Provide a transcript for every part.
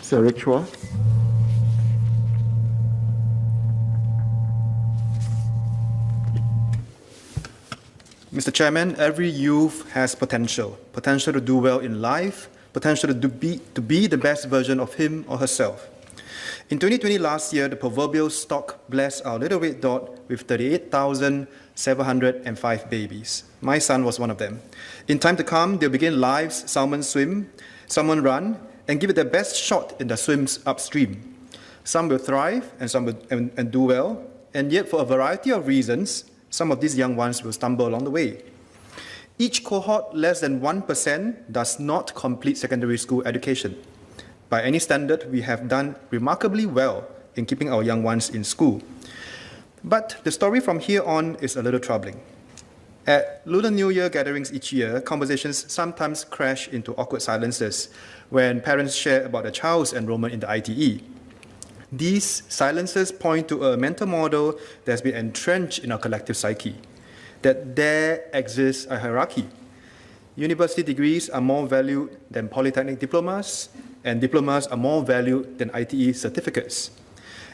Mr. Eric Chua. Mr. Chairman, every youth has potential to do well in life, potential to be the best version of him or herself. In 2020 last year, the proverbial stock blessed our little red dot with 38,705 babies. My son was one of them. In time to come, they'll begin lives, someone swim, someone run, and give it their best shot in the swims upstream. Some will thrive and some will and do well, and yet for a variety of reasons, some of these young ones will stumble along the way. Each cohort, less than 1%, does not complete secondary school education. By any standard, we have done remarkably well in keeping our young ones in school. But the story from here on is a little troubling. At Lunar New Year gatherings each year, conversations sometimes crash into awkward silences when parents share about their child's enrollment in the ITE. These silences point to a mental model that has been entrenched in our collective psyche, that there exists a hierarchy. University degrees are more valued than polytechnic diplomas, and diplomas are more valued than ITE certificates.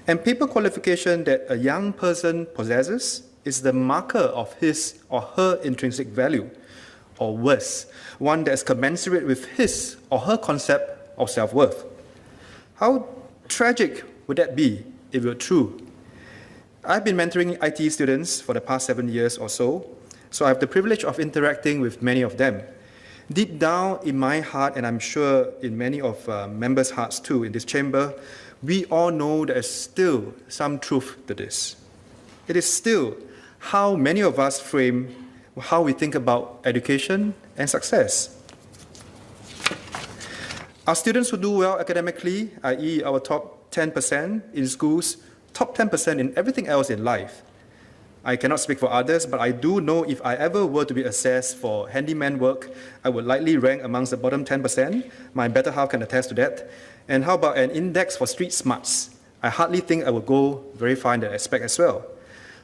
And paper qualification that a young person possesses is the marker of his or her intrinsic value, or worse, one that is commensurate with his or her concept of self-worth. How tragic would that be if it were true? I've been mentoring IT students for the past 7 years or so I have the privilege of interacting with many of them. Deep down in my heart, and I'm sure in many of members' hearts too in this chamber, we all know there is still some truth to this. It is still how many of us frame how we think about education and success. Our students who do well academically, i.e. our top 10% in schools, top 10% in everything else in life. I cannot speak for others, but I do know if I ever were to be assessed for handyman work, I would likely rank amongst the bottom 10%. My better half can attest to that. And how about an index for street smarts? I hardly think I would go very far in that aspect as well.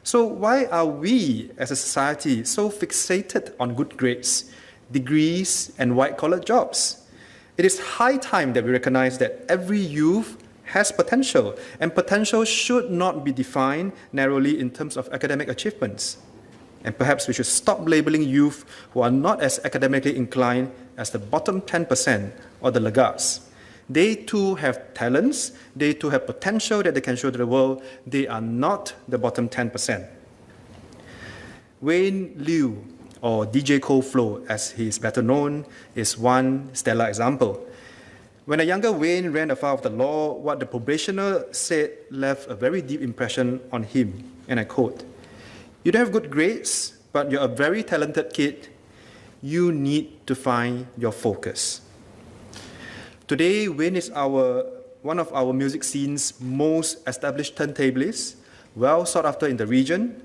So why are we as a society so fixated on good grades, degrees, and white-collar jobs? It is high time that we recognize that every youth has potential, and potential should not be defined narrowly in terms of academic achievements. And perhaps we should stop labeling youth who are not as academically inclined as the bottom 10% or the laggards. They too have talents, they too have potential that they can show to the world. They are not the bottom 10%. Wayne Liu, or DJ Cold Flow as he is better known, is one stellar example. When a younger Wayne ran afoul of the law, what the probationer said left a very deep impression on him, and I quote, "You don't have good grades, but you're a very talented kid. You need to find your focus." Today, Wayne is one of our music scene's most established turntablists, well sought after in the region.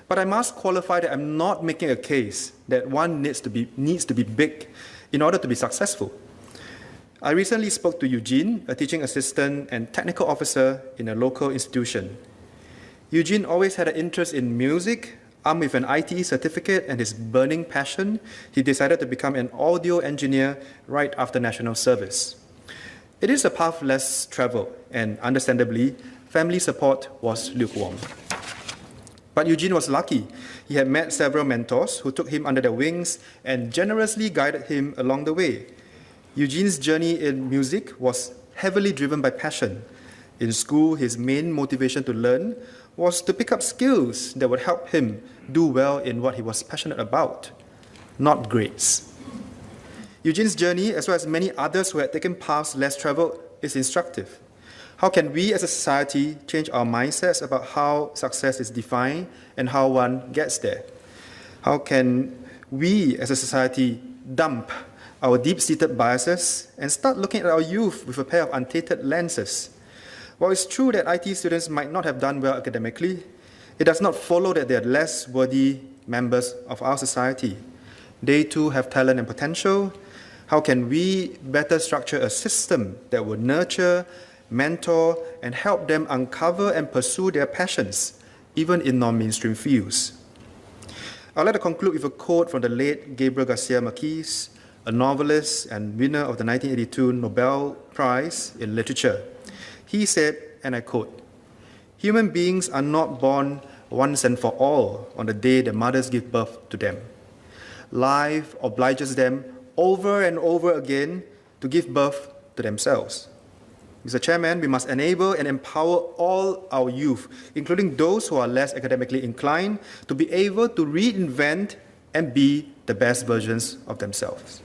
But I must qualify that I'm not making a case that one needs to be big in order to be successful. I recently spoke to Eugene, a teaching assistant and technical officer in a local institution. Eugene always had an interest in music. Armed with an ITE certificate and his burning passion, he decided to become an audio engineer right after national service. It is a path less traveled, and understandably, family support was lukewarm. But Eugene was lucky. He had met several mentors who took him under their wings and generously guided him along the way. Eugene's journey in music was heavily driven by passion. In school, his main motivation to learn was to pick up skills that would help him do well in what he was passionate about, not grades. Eugene's journey, as well as many others who had taken paths less traveled, is instructive. How can we as a society change our mindsets about how success is defined and how one gets there? How can we as a society dump our deep-seated biases and start looking at our youth with a pair of untainted lenses? While it's true that IT students might not have done well academically, it does not follow that they are less worthy members of our society. They too have talent and potential. How can we better structure a system that will nurture, mentor, and help them uncover and pursue their passions, even in non-mainstream fields? I'd like to conclude with a quote from the late Gabriel Garcia Marquez, a novelist and winner of the 1982 Nobel Prize in Literature. He said, and I quote, "Human beings are not born once and for all on the day their mothers give birth to them. Life obliges them over and over again to give birth to themselves." Mr. Chairman, we must enable and empower all our youth, including those who are less academically inclined, to be able to reinvent and be the best versions of themselves.